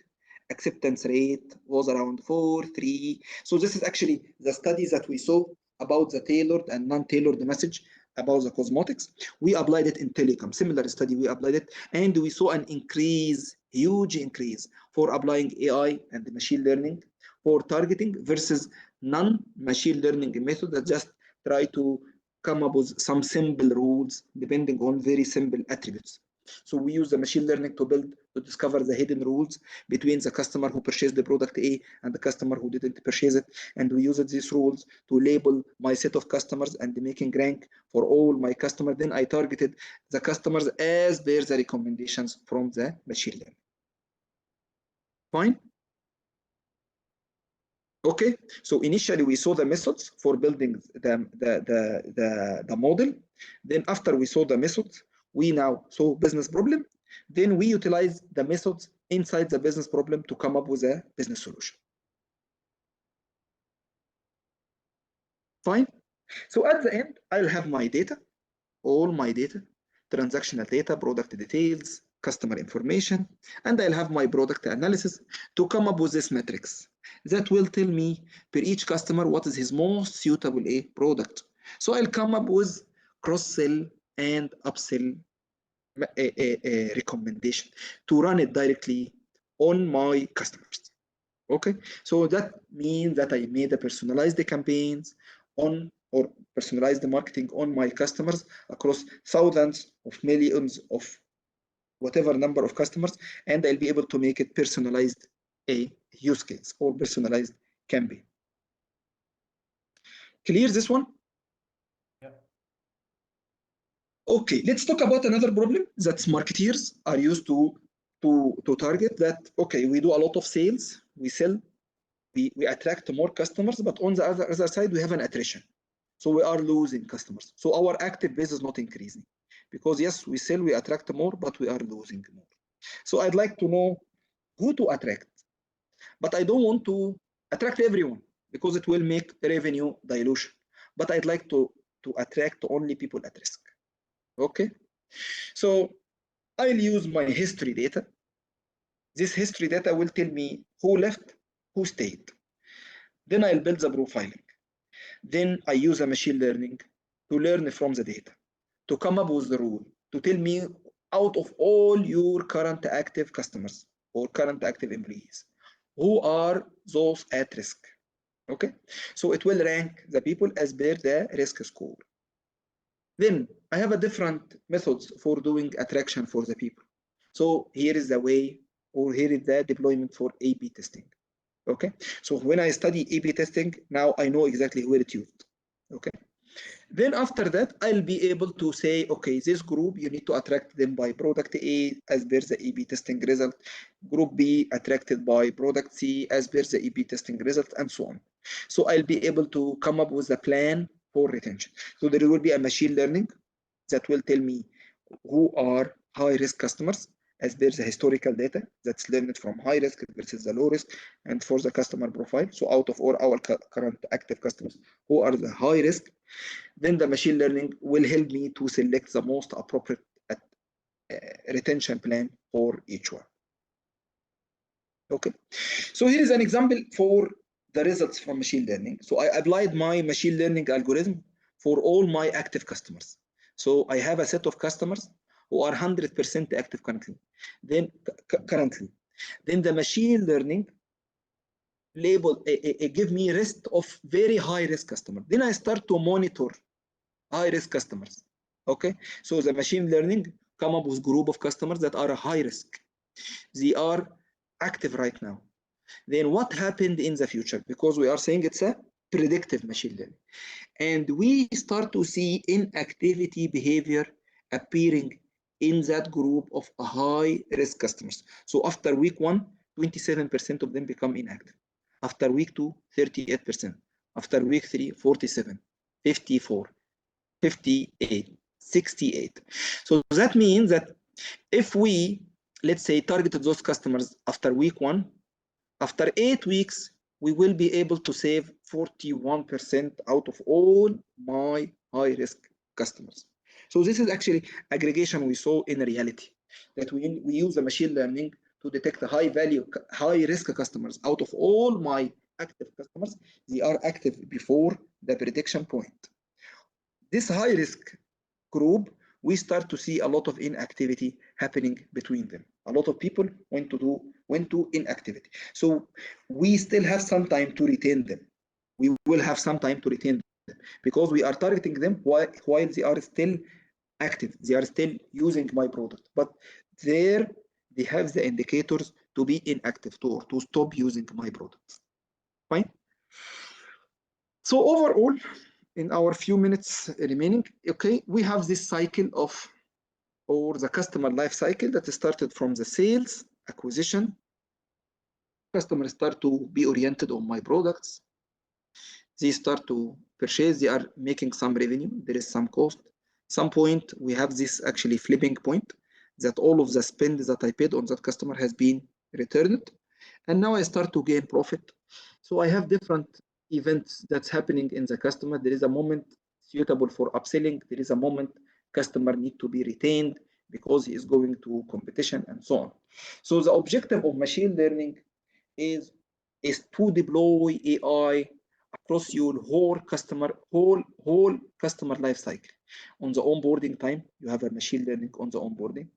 Acceptance rate was around 4, 3. So this is actually the studies that we saw about the tailored and non-tailored message about the cosmetics. We applied it in telecom, similar study, we applied it, and we saw an increase, huge increase for applying AI and machine learning for targeting versus non-machine learning method that just try to come up with some simple rules depending on very simple attributes. So we use the machine learning to discover the hidden rules between the customer who purchased the product A and the customer who didn't purchase it. And we used these rules to label my set of customers and making rank for all my customers. Then I targeted the customers as per the recommendations from the machine learning. Fine. Okay, so initially we saw the methods for building the model. Then after we saw the methods, we now saw business problem. Then we utilize the methods inside the business problem to come up with a business solution. Fine. So at the end, I'll have my data, all my data, transactional data, product details, customer information, and I'll have my product analysis to come up with this matrix that will tell me per each customer what is his most suitable product. So I'll come up with cross-sell and upsell recommendation to run it directly on my customers. Okay, so that means that I made a personalized campaigns on, or personalized marketing on my customers across thousands of millions of whatever number of customers, and I'll be able to make it personalized a use case or personalized campaign. Clear this one? Yeah. Okay, let's talk about another problem that marketeers are used to target. That, okay, we do a lot of sales, we sell, we attract more customers, but on the other side we have an attrition. So we are losing customers. So our active base is not increasing. because yes, we sell, we attract more, but we are losing more. So I'd like to know who to attract, but I don't want to attract everyone because it will make revenue dilution. But I'd like to attract only people at risk. Okay, so I'll use my history data. This history data will tell me who left, who stayed. Then I'll build the profiling. Then I use a machine learning to learn from the data, to come up with the rule, to tell me out of all your current active customers or current active employees, who are those at risk. Okay, so it will rank the people as per the risk score. Then I have a different methods for doing attraction for the people. So here is the way, or here is the deployment for A/B testing. Okay, so when I study A/B testing, now I know exactly where it's used. Okay, then after that, I'll be able to say, okay, this group, you need to attract them by product A as per the A/B testing result. Group B attracted by product C as per the A/B testing result, and so on. So I'll be able to come up with a plan for retention. So there will be a machine learning that will tell me who are high risk customers as per the historical data that's learned from high risk versus the low risk, and for the customer profile. So out of all our current active customers, who are the high risk, then the machine learning will help me to select the most appropriate retention plan for each one. Okay, so here is an example for the results from machine learning. So I applied my machine learning algorithm for all my active customers. So I have a set of customers who are 100% active currently. Then the machine learning label give me list of very high risk customers. Then I start to monitor high risk customers. Okay, so the machine learning come up with group of customers that are high risk. They are active right now. Then what happened in the future? Because we are saying it's a predictive machine learning, and we start to see inactivity behavior appearing in that group of high risk customers. So after week 1, 27% of them become inactive. After week 2, 38%. After week 3, 47, 54, 58, 68. So that means that if we, let's say, targeted those customers after week 1, after 8 weeks, we will be able to save 41% out of all my high risk customers. So this is actually aggregation we saw in reality, that we use the machine learning to detect the high value, high risk customers. Out of all my active customers, they are active before the prediction point. This high risk group, we start to see a lot of inactivity happening between them. A lot of people went to inactivity. So we still have some time to retain them. We will have some time to retain them because we are targeting them while they are still active. They are still using my product, but there they have the indicators to be inactive, to stop using my products. Fine. So overall, in our few minutes remaining, okay, we have this cycle of, or the customer life cycle that started from the sales, acquisition. Customers start to be oriented on my products. They start to purchase, they are making some revenue, there is some cost. Some point we have this actually flipping point, that all of the spend that I paid on that customer has been returned. And now I start to gain profit. So I have different events that's happening in the customer. There is a moment suitable for upselling. There is a moment customer need to be retained because he is going to competition and so on. So the objective of machine learning is to deploy AI across your whole customer life cycle. On the onboarding time, you have a machine learning on the onboarding.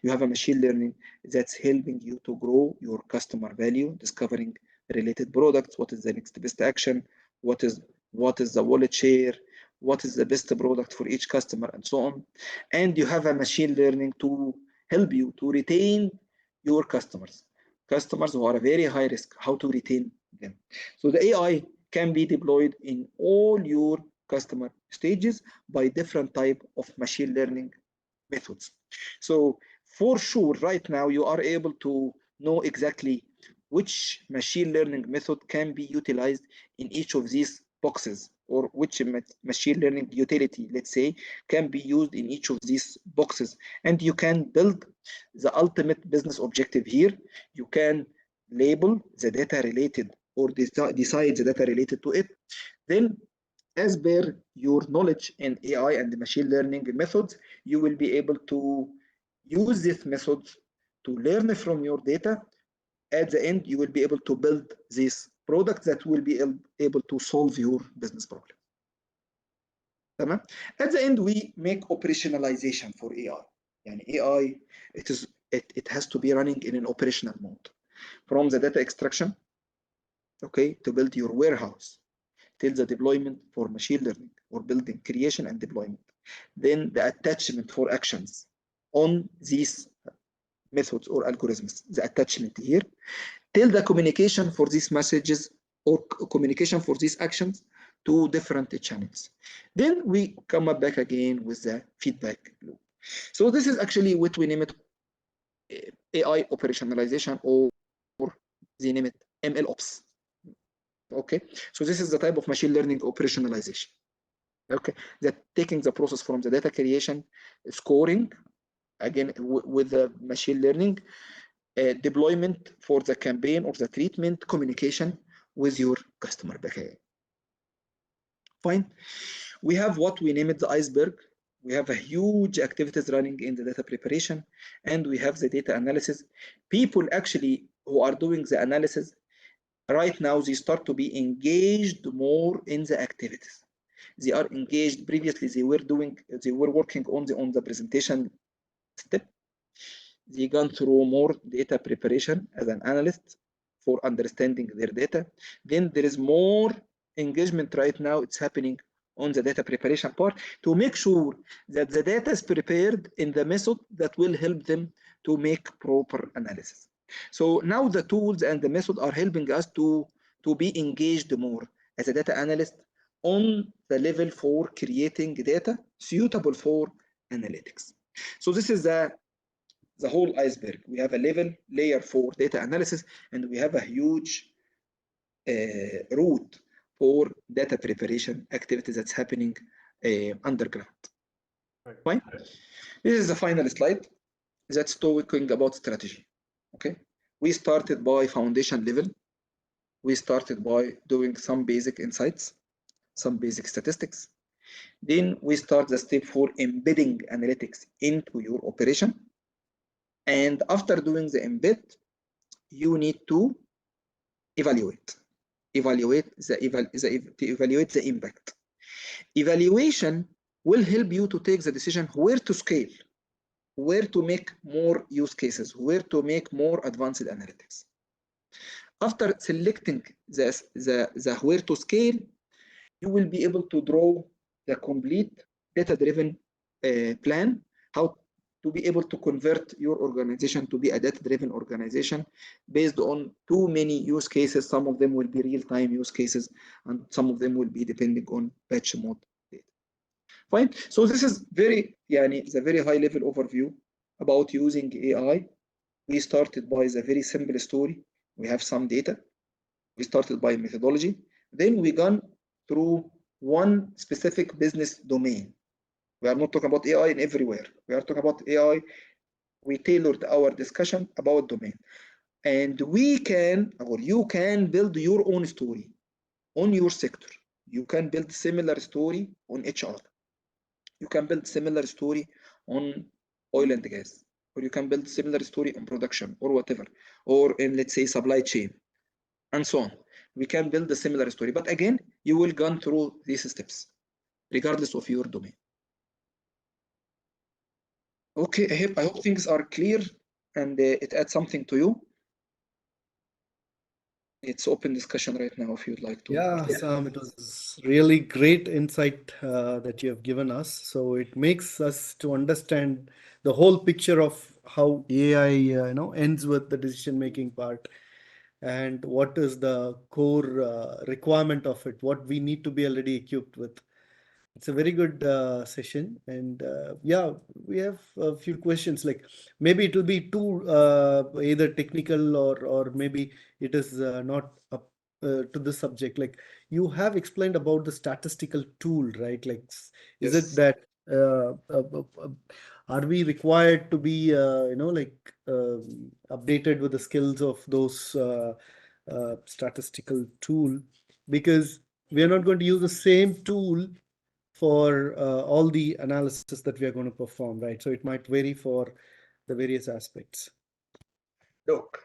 You have a machine learning that's helping you to grow your customer value, discovering related products, what is the next best action, what is the wallet share, what is the best product for each customer, and so on. And you have a machine learning to help you to retain your customers who are very high risk, how to retain them. So the AI can be deployed in all your customer stages by different type of machine learning methods. So for sure, right now, you are able to know exactly which machine learning method can be utilized in each of these boxes or which machine learning utility, let's say, can be used in each of these boxes. And you can build the ultimate business objective here. You can label the data related or decide the data related to it. Then, as per your knowledge in AI and machine learning methods, you will be able to use these methods to learn from your data. At the end, you will be able to build this product that will be able to solve your business problem. تمام. At the end, we make operationalization for AI. يعني AI, it has to be running in an operational mode, from the data extraction, okay, to build your warehouse, till the deployment for machine learning or building creation and deployment. Then the attachment for actions on these methods or algorithms, the attachment here, till the communication for these messages or communication for these actions to different channels. Then we come up back again with the feedback loop. So this is actually what we name it AI operationalization, or they name it ML ops. Okay, so this is the type of machine learning operationalization. Okay, that taking the process from the data creation, scoring, again with the machine learning, deployment for the campaign or the treatment, communication with your customer back again. Fine. We have what we name it the iceberg. We have a huge activities running in the data preparation, and we have the data analysis. People actually who are doing the analysis right now, they start to be engaged more in the activities. They are engaged. Previously, they were working on the presentation step. They gone through more data preparation as an analyst for understanding their data. Then there is more engagement right now. It's happening on the data preparation part to make sure that the data is prepared in the method that will help them to make proper analysis. So now the tools and the method are helping us to be engaged more as a data analyst on the level for creating data suitable for analytics. So this is the whole iceberg. We have a layer for data analysis, and we have a huge route for data preparation activities that's happening underground. Fine. This is the final slide that's talking about strategy. Okay, we started by foundation level. We started by doing some basic insights, some basic statistics. Then we start the step for embedding analytics into your operation. And after doing the embed, you need to evaluate the impact. Evaluation will help you to take the decision where to scale, where to make more use cases, where to make more advanced analytics. After selecting the where to scale, you will be able to draw the complete data-driven plan, how to be able to convert your organization to be a data-driven organization based on too many use cases. Some of them will be real-time use cases, and some of them will be depending on batch mode data. Fine. So this is the very high-level overview about using AI. We started by the very simple story. We have some data. We started by methodology. Then we gone through one specific business domain. We are not talking about AI in everywhere. We are talking about AI. We tailored our discussion about domain. And we can, or you can build your own story on your sector. You can build similar story on HR. You can build similar story on oil and gas, or you can build similar story on production or whatever, or in, let's say, supply chain, and so on. We can build a similar story, but again, you will go through these steps, regardless of your domain. Okay, I hope things are clear and it adds something to you. It's open discussion right now if you'd like to. Yeah, Sam, it was really great insight that you have given us. So it makes us to understand the whole picture of how AI ends with the decision-making part, and what is the core requirement of it, what we need to be already equipped with. It's a very good session, and yeah, we have a few questions. Like maybe it will be too either technical or maybe it is not up to this subject, like you have explained about the statistical tool, right? Like, is it Yes. that are we required to be, like updated with the skills of those statistical tool? Because we are not going to use the same tool for all the analysis that we are going to perform, right? So it might vary for the various aspects. Look,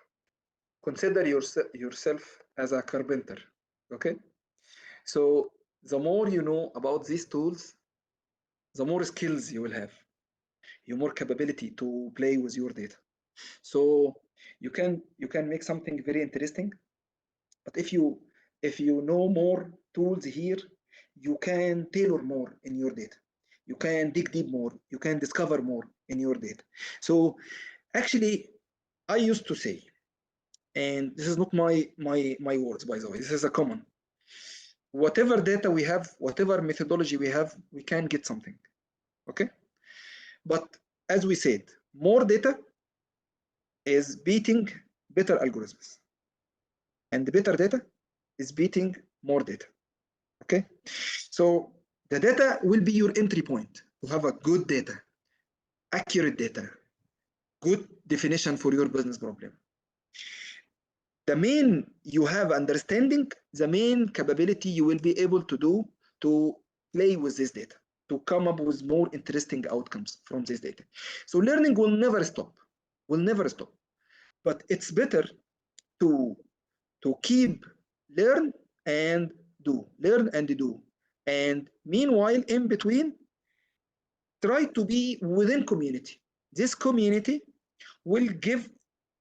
consider yourself as a carpenter, okay? So the more you know about these tools, the more skills you will have, the more capability to play with your data. So you can make something very interesting, but if you know more tools here, you can tailor more in your data. You can dig deep more. You can discover more in your data. So actually, I used to say, and this is not my words, by the way, this is a common, whatever data we have, whatever methodology we have, we can get something, okay? But as we said, more data is beating better algorithms, and better data is beating more data, okay? So the data will be your entry point to have a good data, accurate data, good definition for your business problem. The main you have understanding, the main capability you will be able to do to play with this data, to come up with more interesting outcomes from this data. So learning will never stop, but it's better to keep learn and do. And meanwhile, in between, try to be within community. This community will give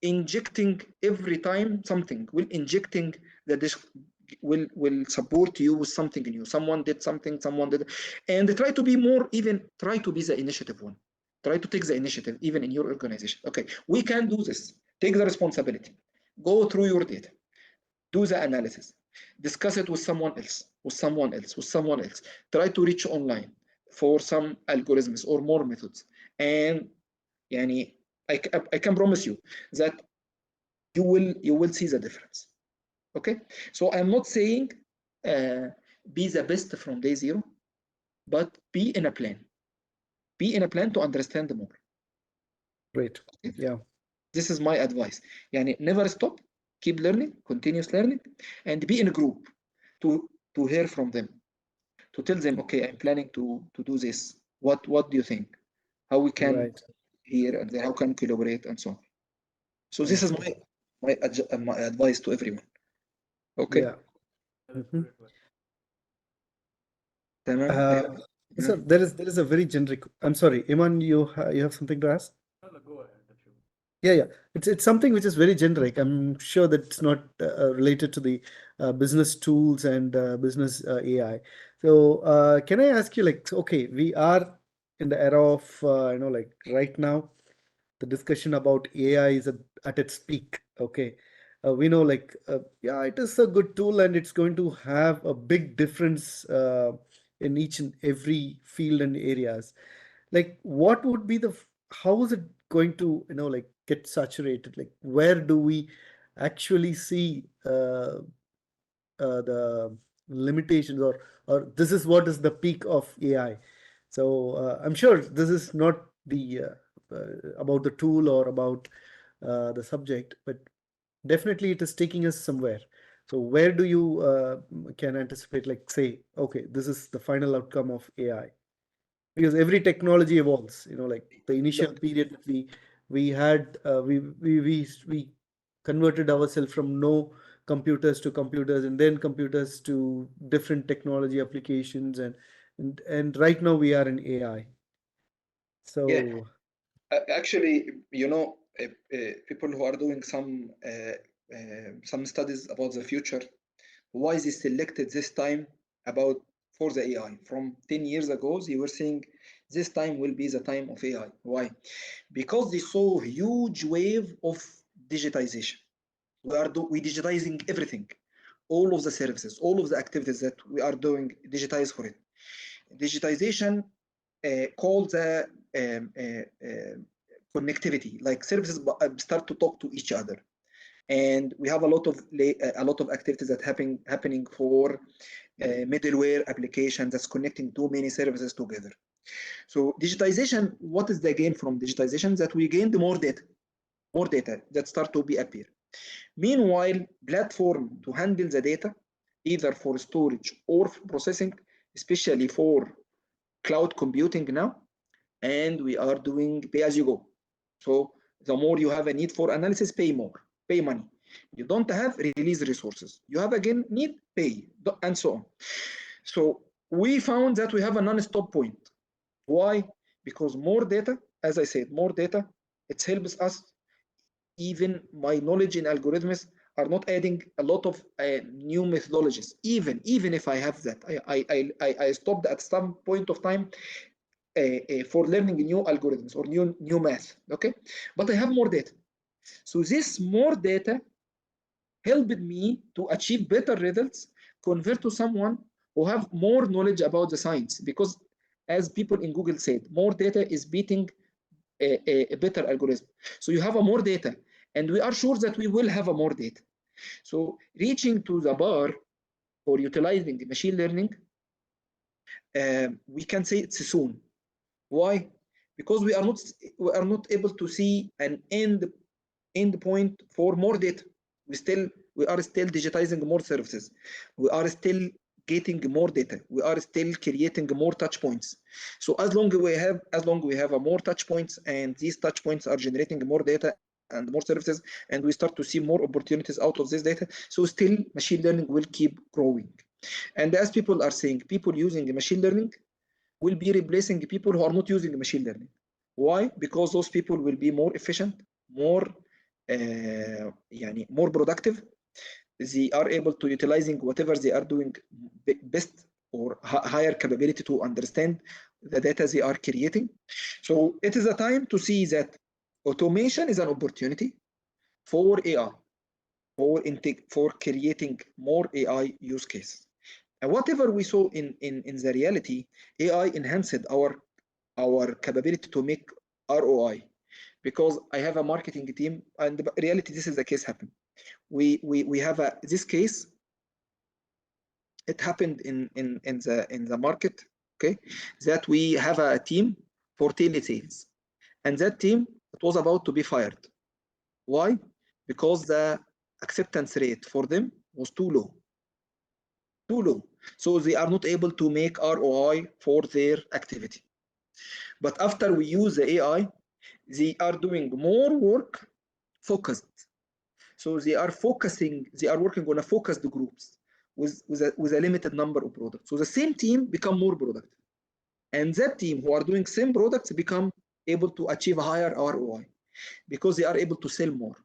injecting every time something, will injecting that this will support you with something new. Someone did something, someone did, and try to be more, even try to be the initiative one. Try to take the initiative even in your organization. Okay, we can do this. Take the responsibility. Go through your data. Do the analysis. Discuss it with someone else. Try to reach online for some algorithms or more methods. And يعني, I can promise you that you will see the difference. Okay, so I'm not saying be the best from day zero, but be in a plan. Be in a plan to understand more. Great. Okay? Yeah. This is my advice. يعني never stop, keep learning, continuous learning, and be in a group to hear from them, to tell them, okay, I'm planning to do this. What do you think? How we can Right. hear and how can collaborate and so on. So this is my advice to everyone. Okay. Yeah. Mhm. تمام. So there is a very generic. I'm sorry, Iman, you have something to ask? No, go ahead. Yeah. It's something which is very generic. I'm sure that it's not related to the business tools and business AI. So can I ask you, like, okay, we are in the era of like right now, the discussion about AI is at its peak. Okay, we know, like, yeah, it is a good tool and it's going to have a big difference in each and every field and areas. Like, what would be how is it going to, like, get saturated? Like, where do we actually see the limitations, or this is what is the peak of AI? So I'm sure this is not the about the tool or about the subject, but definitely it is taking us somewhere. So where do you can anticipate, like, say, okay, this is the final outcome of AI? Because every technology evolves, like the initial Look, period that we had, we converted ourselves from no computers to computers, and then computers to different technology applications, and right now we are in AI. yeah, So actually, people who are doing some studies about the future, why they selected this time about for the AI. From 10 years ago, they were saying this time will be the time of AI. Why? Because they saw a huge wave of digitization. We digitizing everything, all of the services, all of the activities that we are doing, digitize for it. Digitization called the connectivity, like services start to talk to each other. and we have a lot of activities that happening for middleware application that's connecting too many services together. So digitization, what is the gain from digitization? That we gained more data that start to be appear. Meanwhile, platform to handle the data, either for storage or for processing, especially for cloud computing now, and we are doing pay as you go. So the more you have a need for analysis, pay money. You don't have, release resources. You have again need, pay, and so on. So we found that we have a non-stop point. Why? Because more data, as I said, more data, it helps us. Even my knowledge in algorithms are not adding a lot of new methodologies. Even if I have that, I stopped at some point of time for learning new algorithms or new math. Okay, but I have more data. So this more data helped me to achieve better results compared to someone who have more knowledge about the science. Because as people in Google said, more data is beating a better algorithm. So you have a more data, and we are sure that we will have a more data. So reaching to the bar for utilizing machine learning, we can say it's soon. Why? Because we are not able to see an end point for more data. We are still digitizing more services. We are still getting more data. We are still creating more touch points. So as long we have a more touch points, and these touch points are generating more data and more services, and we start to see more opportunities out of this data. So still machine learning will keep growing. And as people are saying, people using machine learning will be replacing people who are not using machine learning. Why? Because those people will be more efficient, more more productive. They are able to utilizing whatever they are doing best, or higher capability to understand the data they are creating. So it is a time to see that automation is an opportunity for AI, for creating more AI use cases. And whatever we saw in the reality, AI enhanced our capability to make ROI. Because I have a marketing team, and in reality, this is the case happen. We have this case. It happened in the market. Okay, that we have a team for telesales, and that team, it was about to be fired. Why? Because the acceptance rate for them was too low. So they are not able to make ROI for their activity. But after we use the AI, they are doing more work focused. So they are working on a focused groups with a limited number of products. So the same team become more productive. And that team who are doing same products become able to achieve a higher ROI, because they are able to sell more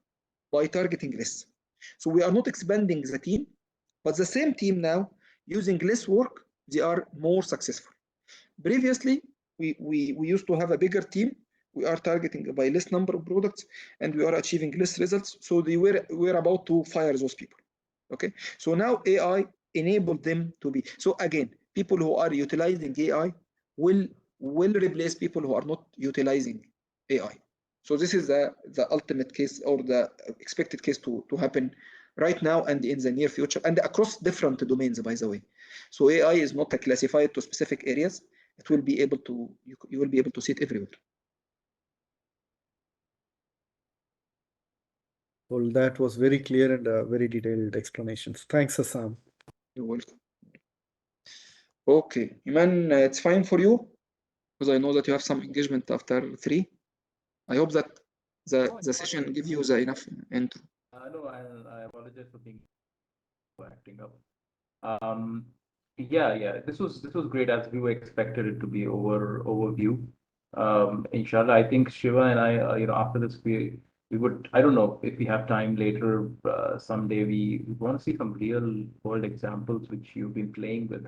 by targeting less. So we are not expanding the team, but the same team now, using less work, they are more successful. Previously, we used to have a bigger team. We are targeting by less number of products, and we are achieving less results. So they were about to fire those people. Okay. So now AI enabled them to be. So again, people who are utilizing AI will replace people who are not utilizing AI. So this is the ultimate case, or the expected case to happen right now and in the near future, and across different domains, by the way. So AI is not classified to specific areas. It will be able to, you will be able to see it everywhere. Well, that was very clear and very detailed explanations. Thanks, Hassam. You're welcome. Okay, Iman, it's fine for you, because I know that you have some engagement after 3. I hope that the session give you the enough intro. No, I apologize for acting up. Yeah. This was great, as we were expected it to be overview. Inshallah, I think Shiva and I, after this we would, I don't know if we have time later, someday we want to see some real world examples which you've been playing with.